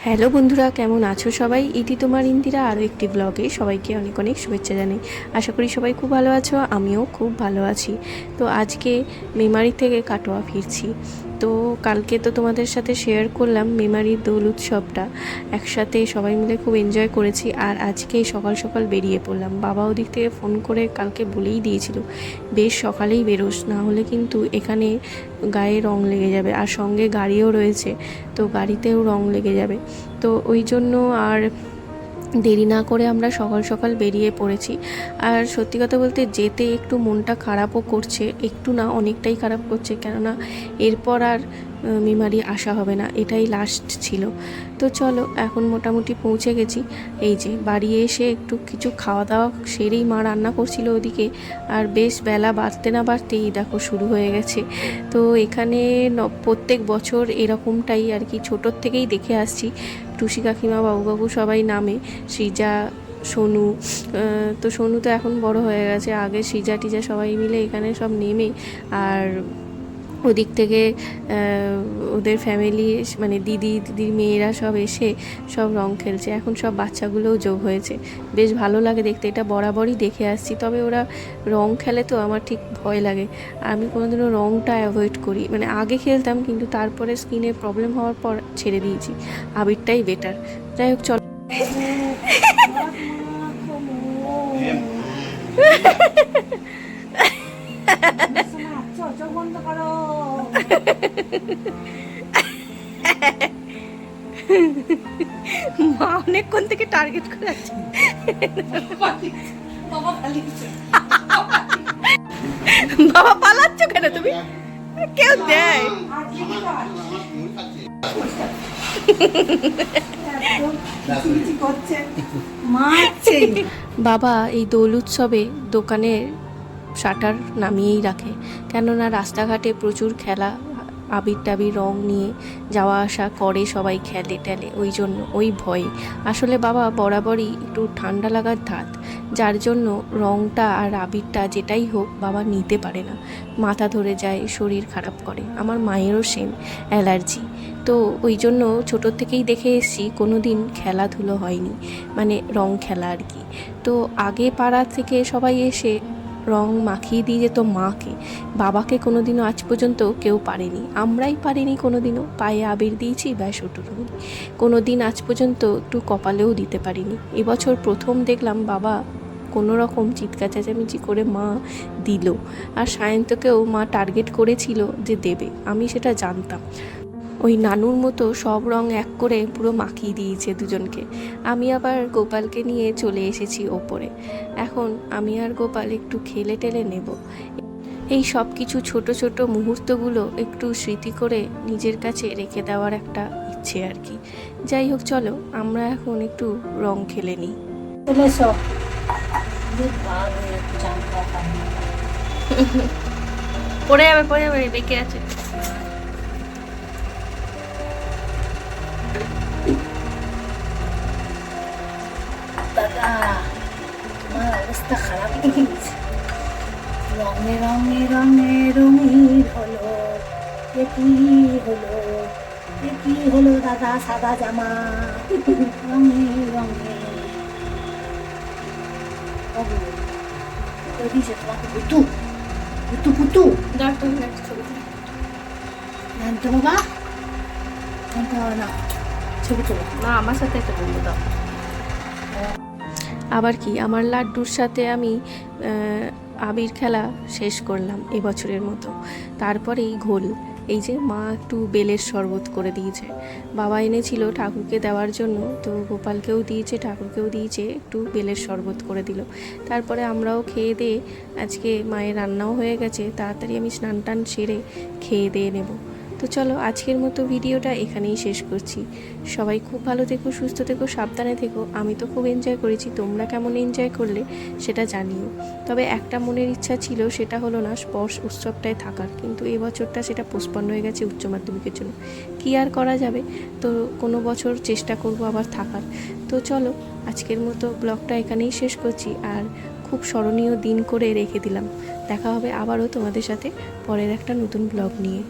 Hello বন্ধুরা, কেমন আছো সবাই? ইতি তোমার ইন্দিরা আরও একটি ব্লগে সবাইকে অনেক অনেক শুভেচ্ছা জানাই। আশা করি সবাই খুব ভালো আছো, আমিও খুব ভালো আছি। তো আজকে মেমারি থেকে কাটোয়া ফিরছি। তো কালকে তো তোমাদের সাথে শেয়ার করলাম মেমারির দোল উৎসবটা, একসাথে সবাই মিলে খুব এনজয় করেছি। আর আজকে সকাল সকাল বেরিয়ে পড়লাম। বাবা ওদিক থেকে ফোন করে কালকে বলেই দিয়েছিল বেশ সকালেই বেরোস, না হলে কিন্তু এখানে গায়ে রং লেগে যাবে, আর সঙ্গে গাড়িও রয়েছে, তো গাড়িতেও রং লেগে যাবে। তো ওই জন্য আর দেরি না করে আমরা সকাল সকাল বেরিয়ে পড়েছি। আর সত্যি কথা বলতে যেতে একটু মনটা খারাপও করছে, একটু না অনেকটাই খারাপ করছে, কেননা এরপর আর মেমারি আসা হবে না, এটাই লাস্ট ছিল। তো চলো, এখন মোটামুটি পৌঁছে গেছি। এই যে বাড়ি এসে একটু কিছু খাওয়া দাওয়া সেরেই মা রান্না করছিল ওদিকে, আর বেশ বেলা বাড়তে না বাড়তেই দেখো শুরু হয়ে গেছে। তো এখানে প্রত্যেক বছর এরকমটাই আর কি, ছোটোর থেকেই দেখে আসছি। টুসি কাকিমা, বাবু সবাই নামে, সৃজা, সোনু। তো সোনু তো এখন বড় হয়ে গেছে, আগে সৃজা টিজা সবাই মিলে এখানে সব নেমে, আর ওদিক থেকে ওদের ফ্যামিলি মানে দিদির মেয়েরা সব এসে সব রং খেলছে। এখন সব বাচ্চাগুলোও যোগ হয়েছে, বেশ ভালো লাগে দেখতে। এটা বরাবরই দেখে আসছি, তবে ওরা রং খেলে তো আমার ঠিক ভয় লাগে। আমি কোনোদিনও রংটা অ্যাভয়েড করি, মানে আগে খেলতাম কিন্তু তারপরে স্কিনের প্রবলেম হওয়ার পর ছেড়ে দিয়েছি। আবিরটাই বেটার। যাই হোক, চল। মা অনেকক্ষণ থেকে টার্গেট করে আছে। বাবা পালাচ্ছ কেন তুমি? কেউ দেয়? বাবা এই দোল উৎসবে দোকানের শাটার নামিয়েই রাখে, কেননা রাস্তাঘাটে প্রচুর খেলা, আবির টাবির রং নিয়ে যাওয়া আসা করে, সবাই খেলে টেলে, ওই জন্য ওই ভয়ে। আসলে বাবা বরাবরই একটু ঠান্ডা লাগার ধাত, যার জন্য রংটা আর আবিরটা যেটাই হোক বাবা নিতে পারে না, মাথা ধরে যায়, শরীর খারাপ করে। আমার মায়েরও সেম অ্যালার্জি। তো ওই জন্য ছোটোর থেকেই দেখে এসেছি, কোনো দিন খেলাধুলো হয়নি, মানে রং খেলা আর কি। তো আগে পাড়া থেকে সবাই এসে রং মাখিয়ে দিয়ে যেত মাকে, বাবাকে কোনো দিনও আজ পর্যন্ত কেউ পারেনি, আমরাই পারিনি কোনো দিনও। পায়ে আবির দিয়েছি ব্যাস ওটুকুনি, কোনো দিন আজ পর্যন্ত একটু কপালেও দিতে পারিনি। এবছর প্রথম দেখলাম বাবা কোনো রকম চিৎকার চেঁচামেচি করে মা দিল। আর সায়ন্তকেও মা টার্গেট করেছিল যে দেবে, আমি সেটা জানতাম। ওই নানুর মতো সব রং এক করে পুরো মাখিয়ে দিয়েছে দুজনকে। আমি আবার গোপালকে নিয়ে চলে এসেছি ওপরে। এখন আমি আর গোপাল একটু খেলে টেলে নেব। এই সব কিছু ছোট ছোট মুহূর্তগুলো একটু স্মৃতি করে নিজের কাছে রেখে দেওয়ার একটা ইচ্ছে আর কি। যাই হোক, চলো আমরা এখন একটু রং খেলে নিই। পড়ে যাবে বেঁকে আছে। তোমার অবস্থা খারাপ হয়ে গেছে। রঙে রঙে রঙে রঙিন হলো, এ কি হলো, এ কি হলো দাদা, সাদা জামা রঙে রঙে দিয়েছে তোমাকে পুতু পুতু পুতু। জানতো বাবা, জানতে হবে না, ছবি তোলো না আমার সাথে, একটা বন্ধু দাও। আবার কি, আমার লাড্ডুর সাথে আমি আবির খেলা শেষ করলাম এবছরের মতো। তারপরেই ঘোল, এই যে মা একটু বেলের শরবত করে দিয়েছে, বাবা এনেছিল ঠাকুরকে দেওয়ার জন্য, তো গোপালকেও দিয়েছে, ঠাকুরকেও দিয়েছে, একটু বেলের শরবত করে দিল। তারপরে আমরাও খেয়ে দিয়ে, আজকে মায়ের রান্নাও হয়ে গেছে, তাড়াতাড়ি আমি স্নান টান সেরে খেয়ে দিয়ে নেব। তো চলো, আজকের মতো ভিডিওটা এখানেই শেষ করছি। সবাই খুব ভালো থেকো, সুস্থ থেকো, সাবধানে থেকো। আমি তো খুব এনজয় করেছি, তোমরা কেমন এনজয় করলে সেটা জানিও। তবে একটা মনের ইচ্ছা ছিল, সেটা হলো না স্পর্শ উৎসবটায় থাকার, কিন্তু এবছরটা সেটা পোস্টপন্ন হয়ে গেছে উচ্চ মাধ্যমিকের জন্য। কী আর করা যাবে, তো কোনো বছর চেষ্টা করব আবার থাকার। তো চলো, আজকের মতো ব্লগটা এখানেই শেষ করছি, আর খুব স্মরণীয় দিন করে রেখে দিলাম। দেখা হবে আবারও তোমাদের সাথে পরের একটা নতুন ব্লগ নিয়ে।